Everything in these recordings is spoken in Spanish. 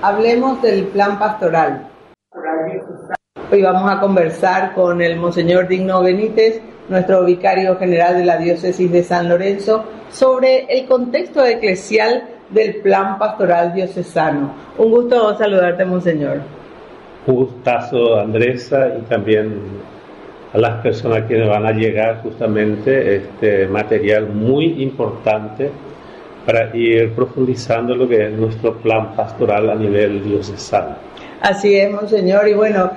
Hablemos del plan pastoral. Hoy vamos a conversar con el Monseñor Digno Benítez, nuestro vicario general de la Diócesis de San Lorenzo, sobre el contexto eclesial del plan pastoral diocesano. Un gusto saludarte, Monseñor. Un gustazo, Andresa, y también a las personas que van a llegar justamente este material muy importante para ir profundizando lo que es nuestro plan pastoral a nivel diocesano. Así es, Monseñor, y bueno,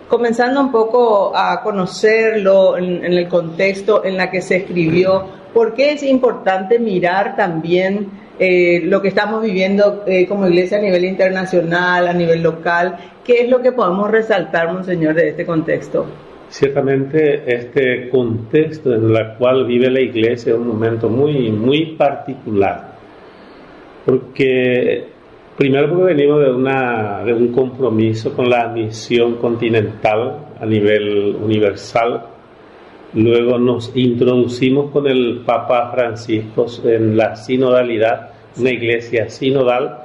comenzando un poco a conocerlo en el contexto en la que se escribió, ¿por qué es importante mirar también lo que estamos viviendo como iglesia a nivel internacional, a nivel local? ¿Qué es lo que podemos resaltar, Monseñor, de este contexto? Ciertamente este contexto en el cual vive la iglesia es un momento muy particular, porque primero porque venimos de un compromiso con la misión continental a nivel universal, luego nos introducimos con el Papa Francisco en la sinodalidad, una iglesia sinodal,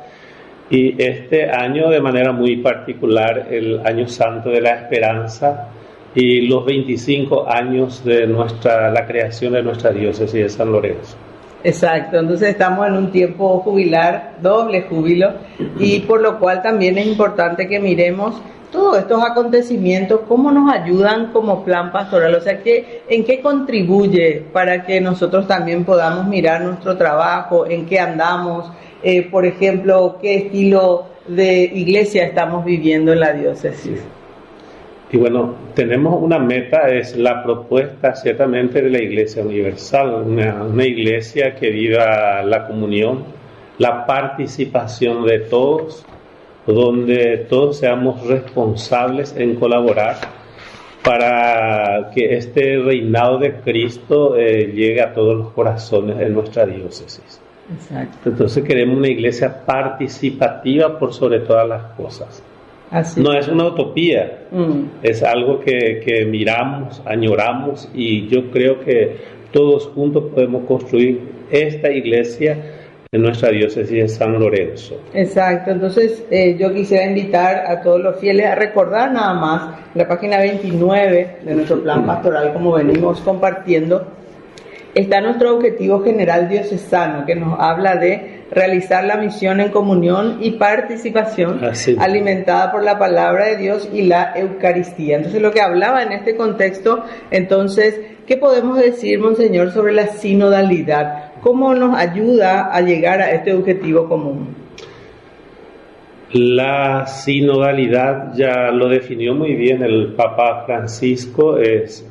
y este año de manera muy particular, el Año Santo de la Esperanza, y los 25 años de la creación de nuestra diócesis de San Lorenzo. Exacto, entonces estamos en un tiempo jubilar, doble júbilo, y por lo cual también es importante que miremos todos estos acontecimientos, cómo nos ayudan como plan pastoral, o sea, en qué contribuye para que nosotros también podamos mirar nuestro trabajo, en qué andamos, por ejemplo, qué estilo de iglesia estamos viviendo en la diócesis. Y bueno, tenemos una meta, es la propuesta ciertamente de la Iglesia Universal, una iglesia que viva la comunión, la participación de todos, donde todos seamos responsables en colaborar para que este reinado de Cristo llegue a todos los corazones en nuestra diócesis. Exacto. Entonces queremos una iglesia participativa por sobre todas las cosas. Así. No es una utopía, es algo que miramos, añoramos, y yo creo que todos juntos podemos construir esta iglesia en nuestra diócesis de San Lorenzo. Exacto, entonces yo quisiera invitar a todos los fieles a recordar nada más la página 29 de nuestro plan pastoral, como venimos compartiendo. Está nuestro objetivo general diocesano, que nos habla de realizar la misión en comunión y participación alimentada por la palabra de Dios y la Eucaristía. Entonces, lo que hablaba en este contexto, entonces, ¿qué podemos decir, Monseñor, sobre la sinodalidad? ¿Cómo nos ayuda a llegar a este objetivo común? La sinodalidad ya lo definió muy bien el Papa Francisco, es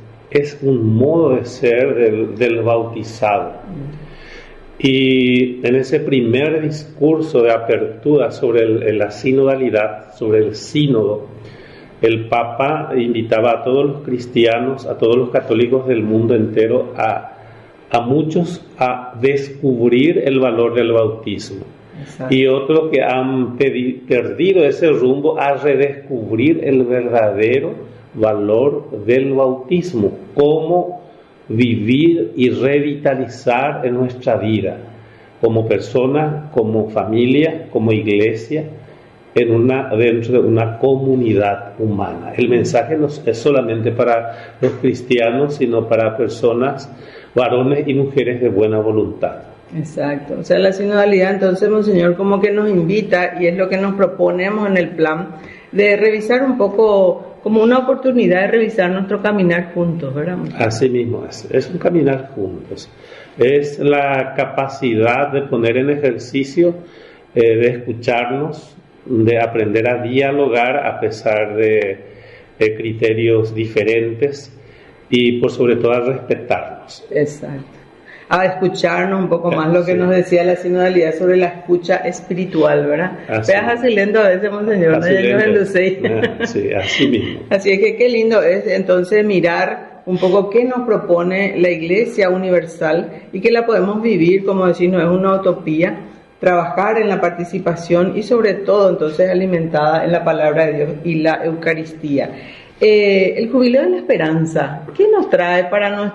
un modo de ser del bautizado. Y en ese primer discurso de apertura sobre la sinodalidad, sobre el sínodo, el Papa invitaba a todos los cristianos, a todos los católicos del mundo entero, a muchos a descubrir el valor del bautismo. Exacto. Y otros que han perdido ese rumbo, a redescubrir el verdadero valor del bautismo, cómo vivir y revitalizar en nuestra vida como persona, como familia, como iglesia, dentro de una comunidad humana. El mensaje no es solamente para los cristianos, sino para personas, varones y mujeres de buena voluntad. Exacto, o sea, la sinodalidad entonces, Monseñor, como que nos invita, y es lo que nos proponemos en el plan, de revisar un poco, como una oportunidad de revisar nuestro caminar juntos, ¿verdad? Así mismo es un caminar juntos, es la capacidad de poner en ejercicio, de escucharnos, de aprender a dialogar a pesar de criterios diferentes, y por sobre todo a respetarnos. Exacto. A escucharnos un poco más, lo que nos decía la sinodalidad sobre la escucha espiritual, ¿verdad? Veas así lento a veces, Monseñor, Sí, así mismo. Así es que qué lindo es entonces mirar un poco qué nos propone la Iglesia Universal y que la podemos vivir, como decir, no es una utopía, trabajar en la participación y sobre todo entonces alimentada en la palabra de Dios y la Eucaristía. El jubileo de la esperanza, ¿qué nos trae para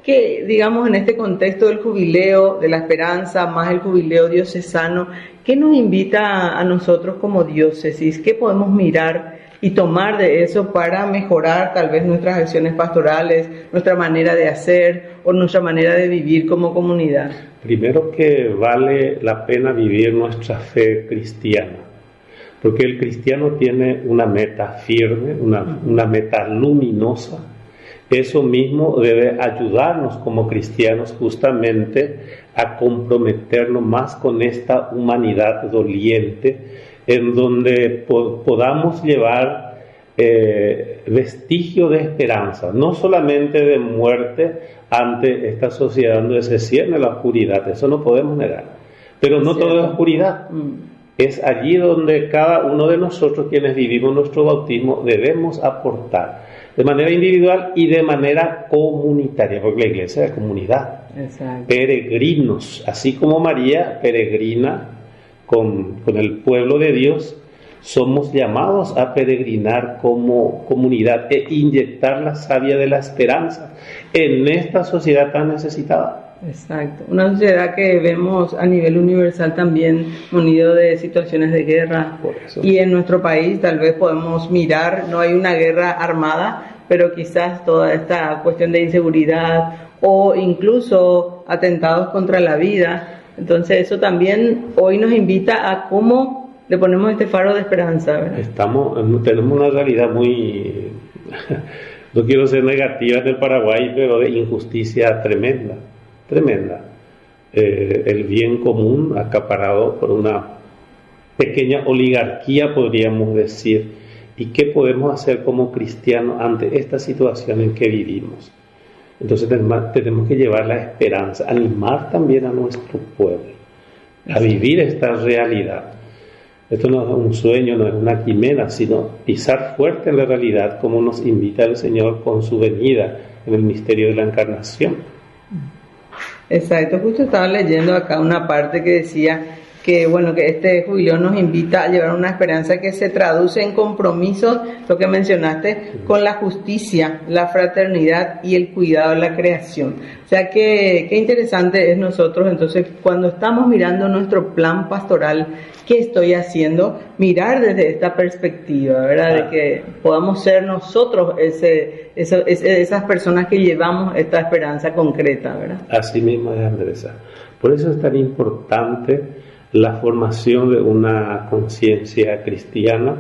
que digamos en este contexto del jubileo de la esperanza, más el jubileo diocesano, qué nos invita a nosotros como diócesis? ¿Qué podemos mirar y tomar de eso para mejorar tal vez nuestras acciones pastorales, nuestra manera de hacer o nuestra manera de vivir como comunidad? Primero, que vale la pena vivir nuestra fe cristiana, porque el cristiano tiene una meta firme, una meta luminosa. Eso mismo debe ayudarnos como cristianos justamente a comprometernos más con esta humanidad doliente, en donde podamos llevar vestigio de esperanza, no solamente de muerte ante esta sociedad donde se cierne la oscuridad, eso no podemos negar, pero no todo es oscuridad. Es allí donde cada uno de nosotros, quienes vivimos nuestro bautismo, debemos aportar de manera individual y de manera comunitaria, porque la iglesia es comunidad. Exacto. Peregrinos, así como María peregrina con el pueblo de Dios, somos llamados a peregrinar como comunidad e inyectar la savia de la esperanza en esta sociedad tan necesitada. Exacto, una sociedad que vemos a nivel universal también unido de situaciones de guerra, y en nuestro país tal vez podemos mirar, no hay una guerra armada, pero quizás toda esta cuestión de inseguridad o incluso atentados contra la vida. Entonces eso también hoy nos invita a cómo le ponemos este faro de esperanza, ¿verdad? Tenemos una realidad muy, no quiero ser negativa en el Paraguay, pero de injusticia tremenda. El bien común acaparado por una pequeña oligarquía, podríamos decir. ¿Y qué podemos hacer como cristianos ante esta situación en que vivimos? Entonces tenemos que llevar la esperanza, animar también a nuestro pueblo a vivir esta realidad. Esto no es un sueño, no es una quimera, sino pisar fuerte en la realidad, como nos invita el Señor con su venida en el misterio de la encarnación. Exacto, justo estaba leyendo acá una parte que decía que este jubileo nos invita a llevar una esperanza que se traduce en compromisos, lo que mencionaste, con la justicia, la fraternidad y el cuidado de la creación. O sea que qué interesante es nosotros entonces cuando estamos mirando nuestro plan pastoral, ¿qué estoy haciendo? Mirar desde esta perspectiva, ¿verdad? De que podamos ser nosotros esas personas que llevamos esta esperanza concreta, ¿verdad? Así mismo es, Andresa. Por eso es tan importante la formación de una conciencia cristiana,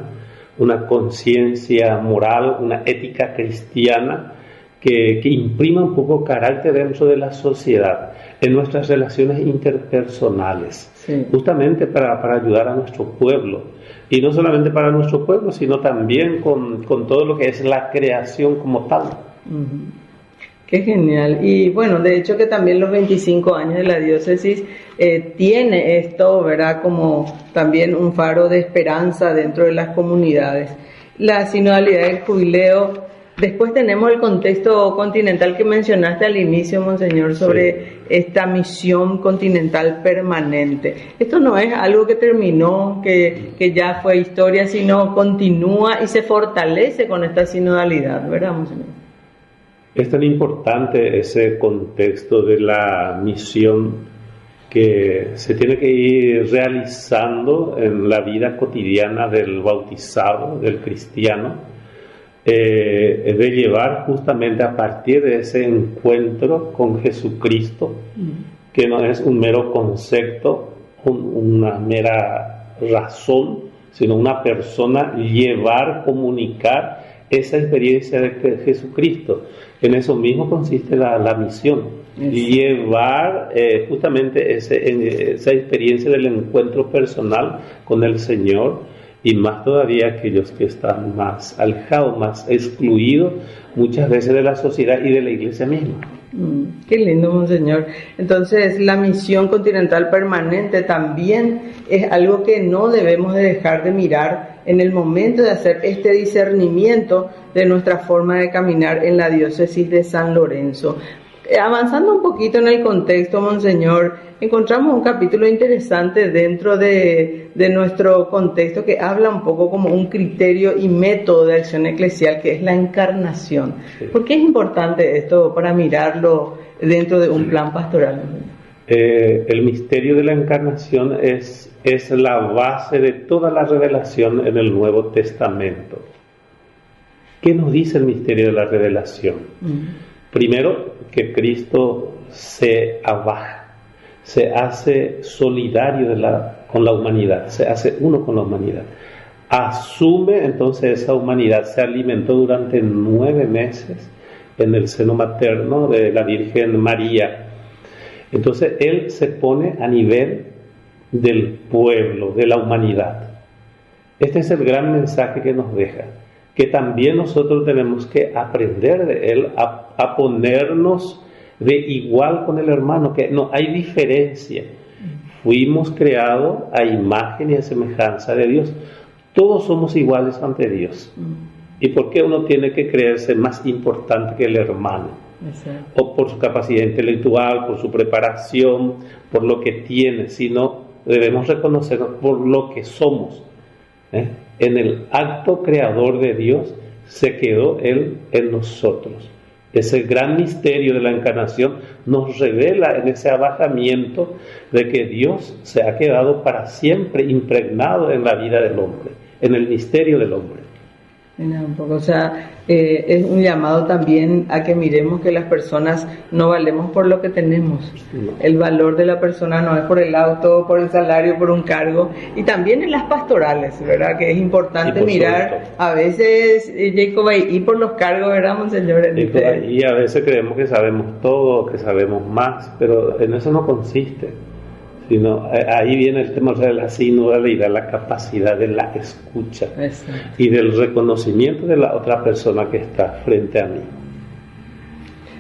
una conciencia moral, una ética cristiana que imprima un poco carácter dentro de la sociedad, en nuestras relaciones interpersonales, sí, justamente para ayudar a nuestro pueblo, y no solamente para nuestro pueblo, sino también con todo lo que es la creación como tal. Uh-huh. Qué genial. Y bueno, de hecho que también los 25 años de la diócesis tiene esto, ¿verdad? Como también un faro de esperanza dentro de las comunidades. La sinodalidad del jubileo. Después tenemos el contexto continental que mencionaste al inicio, Monseñor, sobre esta misión continental permanente. Esto no es algo que terminó, que ya fue historia, sino continúa y se fortalece con esta sinodalidad, ¿verdad, Monseñor? Es tan importante ese contexto de la misión que se tiene que ir realizando en la vida cotidiana del bautizado, del cristiano, de llevar justamente a partir de ese encuentro con Jesucristo, que no es un mero concepto, una mera razón, sino una persona, llevar, comunicar esa experiencia de Jesucristo. En eso mismo consiste la misión, llevar justamente esa experiencia del encuentro personal con el Señor, y más todavía aquellos que están más alejados, más excluidos muchas veces de la sociedad y de la iglesia misma. Qué lindo, Monseñor. Entonces, la misión continental permanente también es algo que no debemos de dejar de mirar en el momento de hacer este discernimiento de nuestra forma de caminar en la diócesis de San Lorenzo. Avanzando un poquito en el contexto, Monseñor, encontramos un capítulo interesante dentro de nuestro contexto que habla un poco como un criterio y método de acción eclesial, que es la encarnación. Sí. ¿Por qué es importante esto para mirarlo dentro de un plan pastoral? El misterio de la encarnación es la base de toda la revelación en el Nuevo Testamento. ¿Qué nos dice el misterio de la revelación? Primero, que Cristo se abaja, se hace solidario con la humanidad, se hace uno con la humanidad. Asume entonces esa humanidad, se alimentó durante 9 meses en el seno materno de la Virgen María. Entonces Él se pone a nivel del pueblo, de la humanidad. Este es el gran mensaje que nos deja, que también nosotros tenemos que aprender de Él a ponernos de igual con el hermano, que no hay diferencia. Fuimos creados a imagen y a semejanza de Dios. Todos somos iguales ante Dios. ¿Y por qué uno tiene que creerse más importante que el hermano? Exacto. O por su capacidad intelectual, por su preparación, por lo que tiene, sino debemos reconocernos por lo que somos. En el acto creador de Dios se quedó Él en nosotros. Ese gran misterio de la encarnación nos revela en ese abajamiento de que Dios se ha quedado para siempre impregnado en la vida del hombre, en el misterio del hombre. Un poco, o sea, es un llamado también a que miremos que las personas no valemos por lo que tenemos. No. El valor de la persona no es por el auto, por el salario, por un cargo. Y también en las pastorales, ¿verdad? Que es importante mirar, a veces, Jacob, y por los cargos, ¿verdad, Monseñor? Y a veces creemos que sabemos todo, que sabemos más, pero en eso no consiste. Sino ahí viene el tema de la sinodalidad, la capacidad de la escucha. Exacto. Y del reconocimiento de la otra persona que está frente a mí.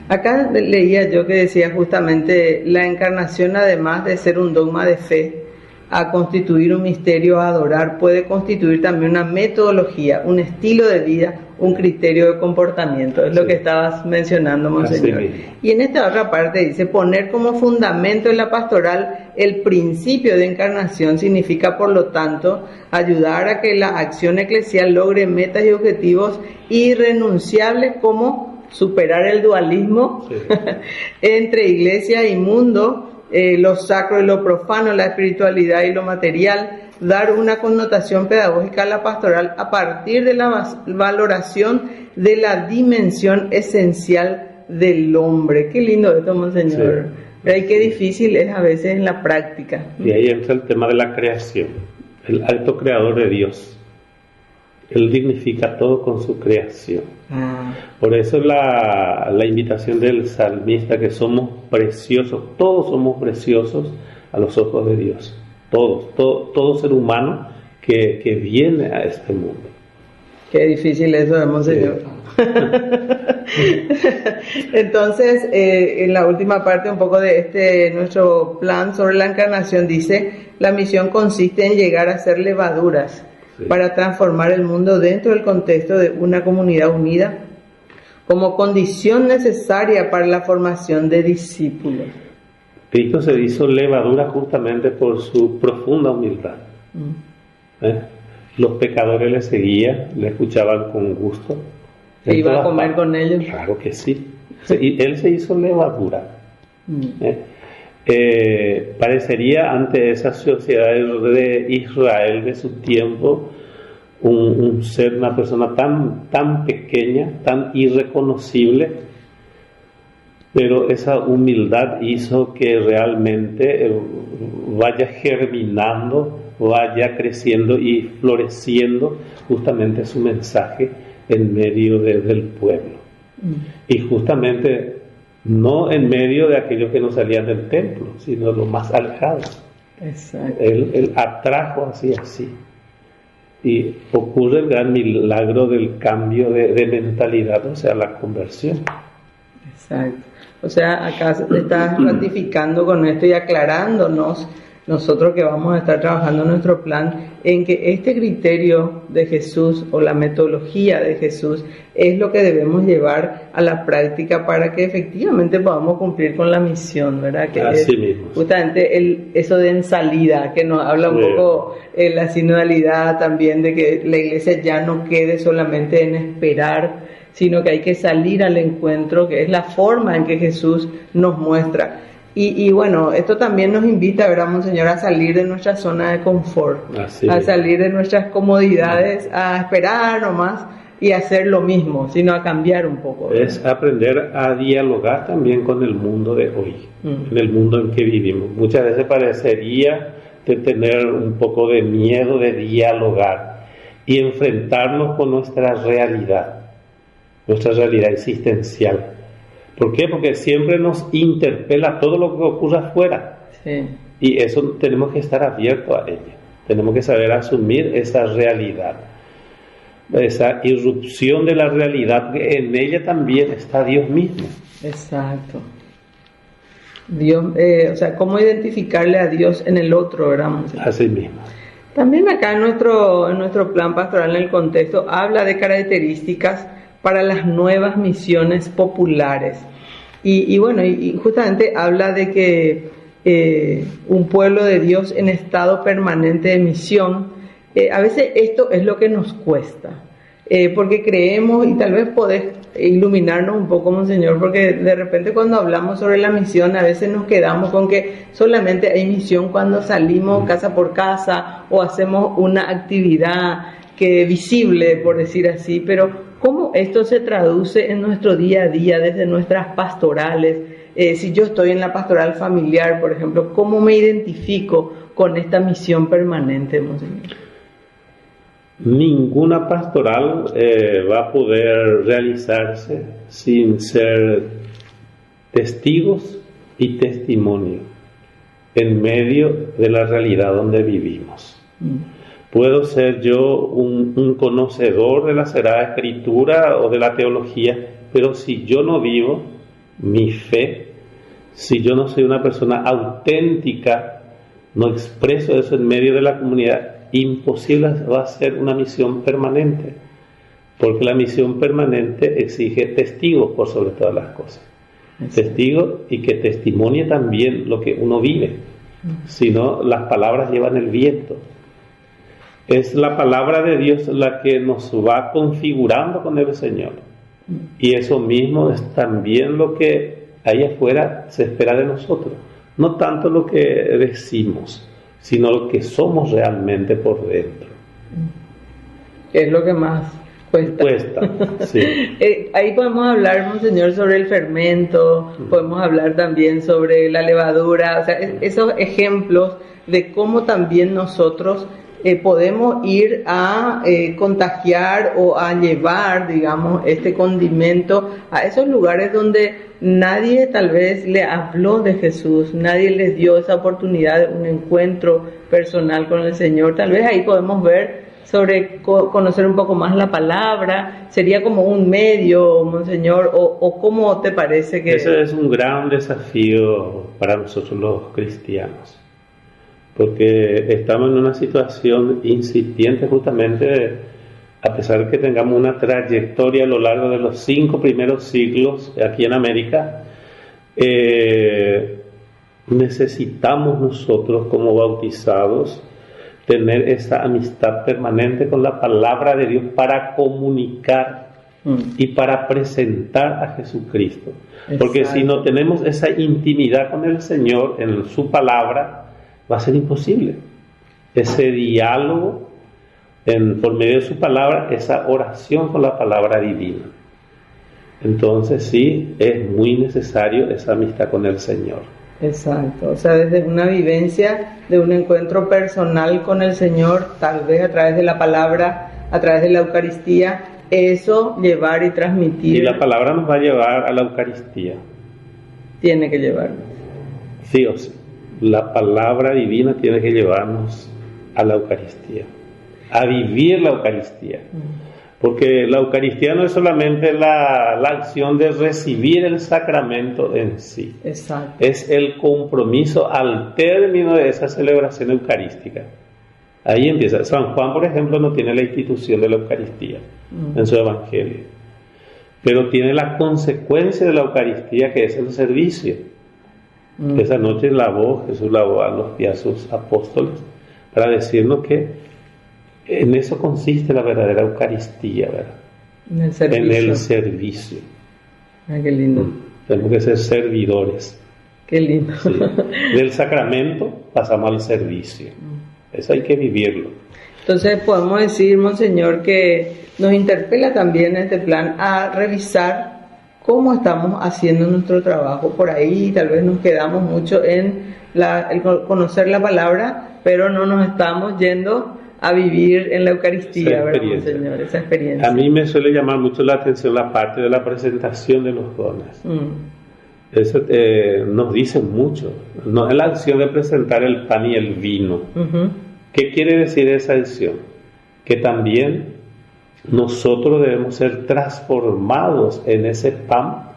Acá leía yo que decía justamente la encarnación, además de ser un dogma de fe, a constituir un misterio, a adorar, puede constituir también una metodología, un estilo de vida, un criterio de comportamiento. Es lo que estabas mencionando, Monseñor. Y en esta otra parte dice, poner como fundamento en la pastoral el principio de encarnación significa, por lo tanto, ayudar a que la acción eclesial logre metas y objetivos irrenunciables como superar el dualismo entre iglesia y mundo, lo sacro y lo profano, la espiritualidad y lo material, dar una connotación pedagógica a la pastoral a partir de la valoración de la dimensión esencial del hombre. Qué lindo esto, Monseñor. Sí. Y qué difícil es a veces en la práctica. Y ahí entra el tema de la creación, el acto creador de Dios. Él dignifica todo con su creación. Por eso la invitación del salmista, que somos preciosos, todos somos preciosos a los ojos de Dios. Todo ser humano que viene a este mundo. Qué difícil eso, Monseñor. Entonces, en la última parte un poco de nuestro plan sobre la encarnación dice, la misión consiste en llegar a ser levaduras para transformar el mundo dentro del contexto de una comunidad unida como condición necesaria para la formación de discípulos. Cristo se hizo levadura justamente por su profunda humildad. Los pecadores le seguían, le escuchaban con gusto. ¿Se iba a comer con ellos? Claro que sí. Él se hizo levadura. Parecería ante esa sociedad de Israel de su tiempo un ser, una persona tan pequeña, tan irreconocible, pero esa humildad hizo que realmente vaya germinando, vaya creciendo y floreciendo justamente su mensaje en medio del pueblo. Y justamente no en medio de aquellos que no salían del templo, sino los más alejados. Exacto. Él atrajo así. Y ocurre el gran milagro del cambio de mentalidad, o sea, la conversión. Exacto. O sea, acá estás ratificando con esto y aclarándonos nosotros que vamos a estar trabajando en nuestro plan, en que este criterio de Jesús o la metodología de Jesús es lo que debemos llevar a la práctica para que efectivamente podamos cumplir con la misión, ¿verdad? Que así es mismo. justamente eso de en salida, que nos habla un poco la sinodalidad también, de que la iglesia ya no quede solamente en esperar, sino que hay que salir al encuentro, que es la forma en que Jesús nos muestra. Y bueno, esto también nos invita, ¿verdad, Monseñor?, a salir de nuestra zona de confort, a salir de nuestras comodidades, a esperar nomás y hacer lo mismo, sino a cambiar un poco, ¿verdad? Es aprender a dialogar también con el mundo de hoy, en el mundo en que vivimos. Muchas veces parecería de tener un poco de miedo de dialogar y enfrentarnos con nuestra realidad existencial. ¿Por qué? Porque siempre nos interpela todo lo que ocurre afuera. Sí. Y eso tenemos que estar abiertos a ella. Tenemos que saber asumir esa realidad, esa irrupción de la realidad, que en ella también está Dios mismo. Exacto. Dios, o sea, cómo identificarle a Dios en el otro, ¿verdad? Así mismo. También acá en nuestro plan pastoral, en el contexto, habla de características para las nuevas misiones populares. Y bueno, y justamente habla de que un pueblo de Dios en estado permanente de misión, a veces esto es lo que nos cuesta, porque creemos, y tal vez podés iluminarnos un poco, Monseñor, porque de repente cuando hablamos sobre la misión a veces nos quedamos con que solamente hay misión cuando salimos casa por casa o hacemos una actividad que visible, por decir así, pero ¿cómo esto se traduce en nuestro día a día, desde nuestras pastorales? Si yo estoy en la pastoral familiar, por ejemplo, ¿cómo me identifico con esta misión permanente, Monseñor? Ninguna pastoral va a poder realizarse sin ser testigos y testimonio en medio de la realidad donde vivimos. Puedo ser yo un conocedor de la Sagrada Escritura o de la teología, pero si yo no vivo mi fe, si yo no soy una persona auténtica, no expreso eso en medio de la comunidad, imposible va a ser una misión permanente, porque la misión permanente exige testigos por sobre todas las cosas. Testigos y que testimonie también lo que uno vive, si no las palabras llevan el viento. Es la palabra de Dios la que nos va configurando con el Señor. Y eso mismo es también lo que ahí afuera se espera de nosotros. No tanto lo que decimos, sino lo que somos realmente por dentro. Es lo que más cuesta. Sí. Ahí podemos hablar, Monseñor, sobre el fermento, podemos hablar también sobre la levadura, o sea, esos ejemplos de cómo también nosotros podemos ir a contagiar o a llevar, digamos, este condimento a esos lugares donde nadie tal vez le habló de Jesús, nadie les dio esa oportunidad de un encuentro personal con el Señor. Tal vez ahí podemos ver sobre conocer un poco más la palabra, sería como un medio, Monseñor, o ¿cómo te parece que...? Ese es un gran desafío para nosotros los cristianos, porque estamos en una situación incipiente justamente, a pesar de que tengamos una trayectoria a lo largo de los 5 primeros siglos aquí en América, necesitamos nosotros como bautizados tener esa amistad permanente con la palabra de Dios para comunicar y para presentar a Jesucristo. Porque si no tenemos esa intimidad con el Señor en su palabra, va a ser imposible. Ese diálogo por medio de su palabra, esa oración con la palabra divina. Entonces sí, es muy necesario esa amistad con el Señor. Exacto, o sea, desde una vivencia de un encuentro personal con el Señor, tal vez a través de la palabra, a través de la Eucaristía, eso llevar y transmitir. Y la palabra nos va a llevar a la Eucaristía. Tiene que llevarnos. Sí o sí. La palabra divina tiene que llevarnos a la Eucaristía, a vivir la Eucaristía. Porque la Eucaristía no es solamente la acción de recibir el sacramento en sí. Exacto. Es el compromiso al término de esa celebración eucarística. Ahí empieza. San Juan, por ejemplo, no tiene la institución de la Eucaristía en su Evangelio, pero tiene la consecuencia de la Eucaristía, que es el servicio. Esa noche Jesús lavó a los pies a sus apóstoles para decirnos que en eso consiste la verdadera Eucaristía, ¿verdad? En el servicio. En el servicio. Ay, qué lindo. Tenemos que ser servidores. Qué lindo. Sí. Del sacramento pasamos al servicio. Eso hay que vivirlo. Entonces podemos decir, Monseñor, que nos interpela también este plan a revisar cómo estamos haciendo nuestro trabajo. Por ahí tal vez nos quedamos mucho en el conocer la palabra, pero no nos estamos yendo a vivir en la Eucaristía, ¿verdad, Monseñor? Esa experiencia. A mí me suele llamar mucho la atención la parte de la presentación de los dones. Eso nos dice mucho. No es la acción de presentar el pan y el vino. ¿Qué quiere decir esa acción? Que también nosotros debemos ser transformados en ese pan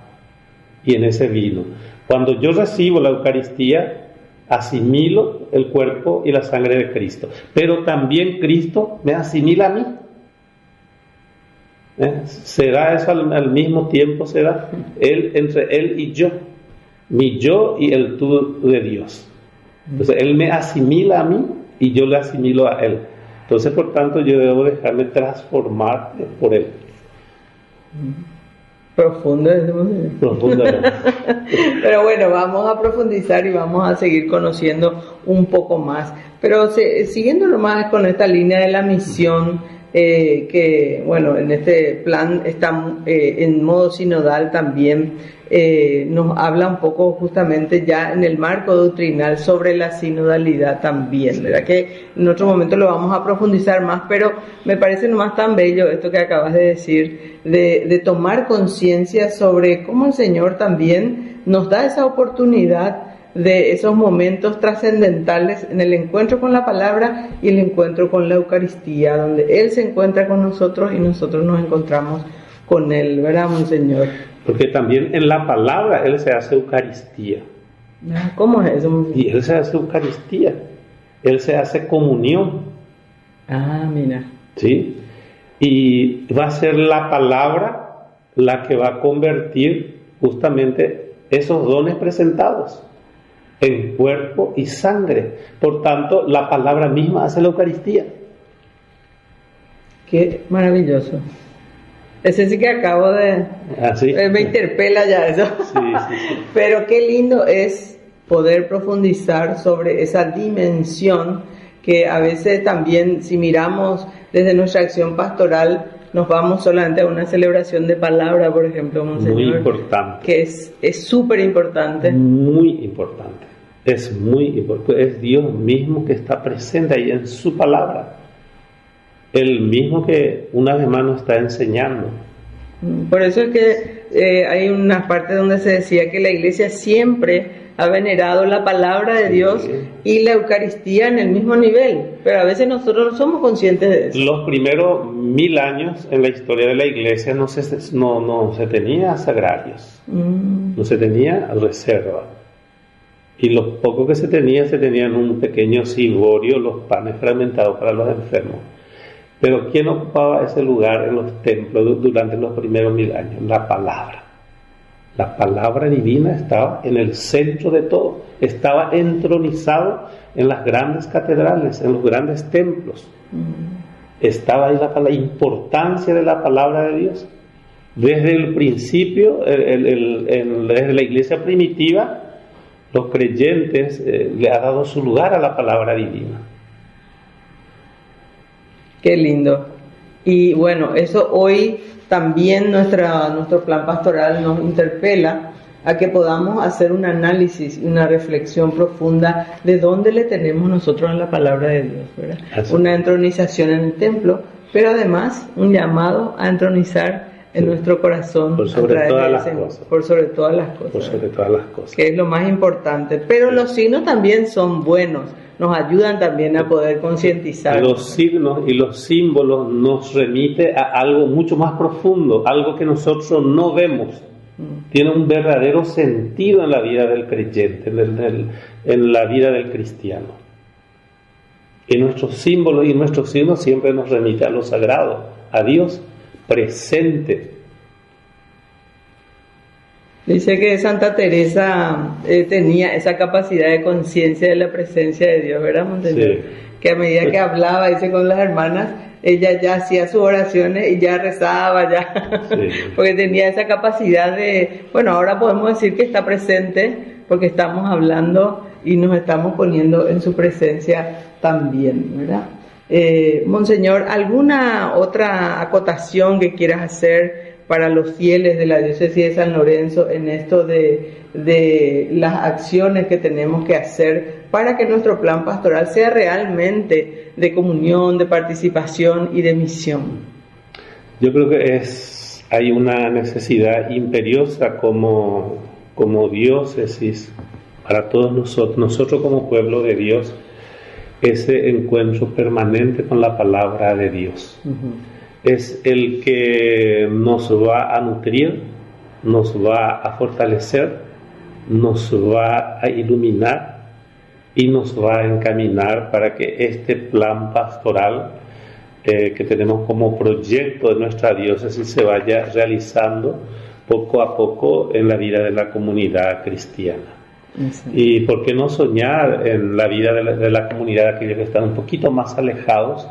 y en ese vino. Cuando yo recibo la Eucaristía, asimilo el cuerpo y la sangre de Cristo, pero también Cristo me asimila a mí. ¿Será eso al mismo tiempo? ¿Será entre Él y yo? Mi yo y el tú de Dios. Entonces Él me asimila a mí y yo le asimilo a Él. Entonces, por tanto, yo debo dejarme transformar por Él. Profundamente. Pero bueno, vamos a profundizar y vamos a seguir conociendo un poco más. Pero siguiendo nomás con esta línea de la misión, que bueno, en este plan está en modo sinodal también, nos habla un poco justamente ya en el marco doctrinal sobre la sinodalidad también, ¿verdad? Que en otro momento lo vamos a profundizar más, pero me parece nomás tan bello esto que acabas de decir, de tomar conciencia sobre cómo el Señor también nos da esa oportunidad de esos momentos trascendentales en el encuentro con la palabra y el encuentro con la Eucaristía, donde Él se encuentra con nosotros y nosotros nos encontramos con Él, ¿verdad, Monseñor? Porque también en la palabra Él se hace Eucaristía. ¿Cómo es eso, Monseñor? Y Él se hace Eucaristía, Él se hace comunión. Mira. ¿Sí? Y va a ser la palabra la que va a convertir justamente esos dones presentados en cuerpo y sangre. Por tanto, la palabra misma hace la Eucaristía. Qué maravilloso. Ese sí que acabo de... me interpela ya eso. Sí. Pero qué lindo es poder profundizar sobre esa dimensión que a veces también, si miramos desde nuestra acción pastoral, nos vamos solamente a una celebración de palabra, por ejemplo, Monseñor. Muy importante. Que es súper importante. Muy importante. Es muy importante. Es Dios mismo que está presente ahí en su palabra. El mismo que una vez más nos está enseñando. Por eso es que hay una parte donde se decía que la Iglesia siempre ha venerado la palabra de Dios y la Eucaristía en el mismo nivel, pero a veces nosotros no somos conscientes de eso. Los primeros 1000 años en la historia de la Iglesia no se tenía sagrarios, no se tenía reserva, y lo poco que se tenía en un pequeño ciborio, los panes fragmentados para los enfermos. Pero ¿quién ocupaba ese lugar en los templos durante los primeros 1000 años? La palabra. La palabra divina estaba en el centro de todo, estaba entronizado en las grandes catedrales, en los grandes templos. Estaba ahí la importancia de la palabra de Dios. Desde el principio, desde la iglesia primitiva, los creyentes le ha dado su lugar a la palabra divina. Qué lindo. Y bueno, eso hoy también nuestro plan pastoral nos interpela a que podamos hacer un análisis, una reflexión profunda de dónde le tenemos nosotros a la palabra de Dios, ¿verdad? Una entronización en el templo, pero además un llamado a entronizar en nuestro corazón. Por sobre todas las cosas. Por sobre todas las cosas. Por sobre todas las cosas. Que es lo más importante. Pero los signos también son buenos. Nos ayudan también a poder concientizar. Los signos y los símbolos nos remite a algo mucho más profundo, algo que nosotros no vemos. Tiene un verdadero sentido en la vida del creyente, en la vida del cristiano. Y nuestros símbolos y nuestros signos siempre nos remiten a lo sagrado, a Dios presente. Dice que Santa Teresa tenía esa capacidad de conciencia de la presencia de Dios, ¿verdad, Monseñor? Sí. Que a medida que hablaba, dice, con las hermanas, ella ya hacía sus oraciones y ya rezaba, ya, sí. Porque tenía esa capacidad de, bueno, ahora podemos decir que está presente porque estamos hablando y nos estamos poniendo en su presencia también, ¿verdad? Monseñor, ¿alguna otra acotación que quieras hacer para los fieles de la diócesis de San Lorenzo en esto de las acciones que tenemos que hacer para que nuestro plan pastoral sea realmente de comunión, de participación y de misión? Yo creo que hay una necesidad imperiosa como diócesis para todos nosotros como pueblo de Dios, ese encuentro permanente con la palabra de Dios. Uh-huh. Es el que nos va a nutrir, nos va a fortalecer, nos va a iluminar y nos va a encaminar para que este plan pastoral que tenemos como proyecto de nuestra diócesis se vaya realizando poco a poco en la vida de la comunidad cristiana. Sí. Y por qué no soñar en la vida de la comunidad de aquellos que están un poquito más alejados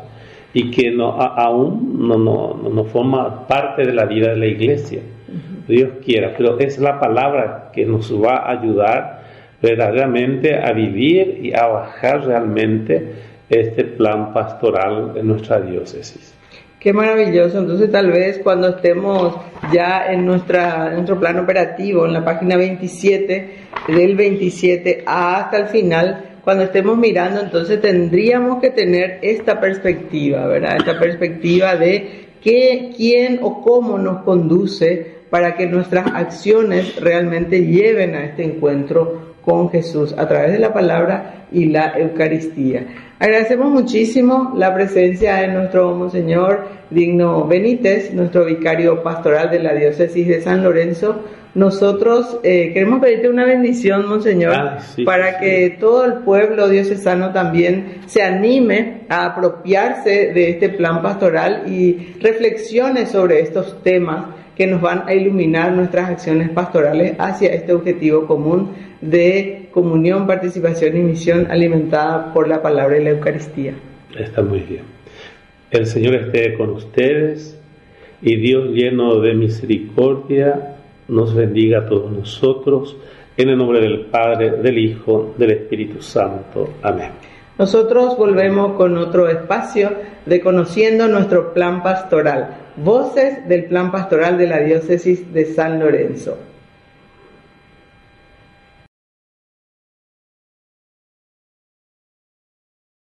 y que aún no forma parte de la vida de la iglesia. Uh-huh. Dios quiera, pero es la palabra que nos va a ayudar verdaderamente a vivir y a bajar realmente este plan pastoral en nuestra diócesis. Qué maravilloso. Entonces tal vez cuando estemos ya en nuestro plan operativo, en la página 27, del 27 hasta el final, cuando estemos mirando, entonces tendríamos que tener esta perspectiva, ¿verdad? Esta perspectiva de quién o cómo nos conduce para que nuestras acciones realmente lleven a este encuentro con Jesús a través de la palabra y la Eucaristía. Agradecemos muchísimo la presencia de nuestro Monseñor Digno Benítez, nuestro vicario pastoral de la diócesis de San Lorenzo. Nosotros queremos pedirte una bendición, Monseñor, para que todo el pueblo diocesano también se anime a apropiarse de este plan pastoral y reflexione sobre estos temas que nos van a iluminar nuestras acciones pastorales hacia este objetivo común de comunión, participación y misión alimentada por la palabra y la Eucaristía. Está muy bien. El Señor esté con ustedes y Dios lleno de misericordia nos bendiga a todos nosotros, en el nombre del Padre, del Hijo, del Espíritu Santo. Amén. Nosotros volvemos con otro espacio de Conociendo nuestro plan pastoral, voces del plan pastoral de la diócesis de San Lorenzo.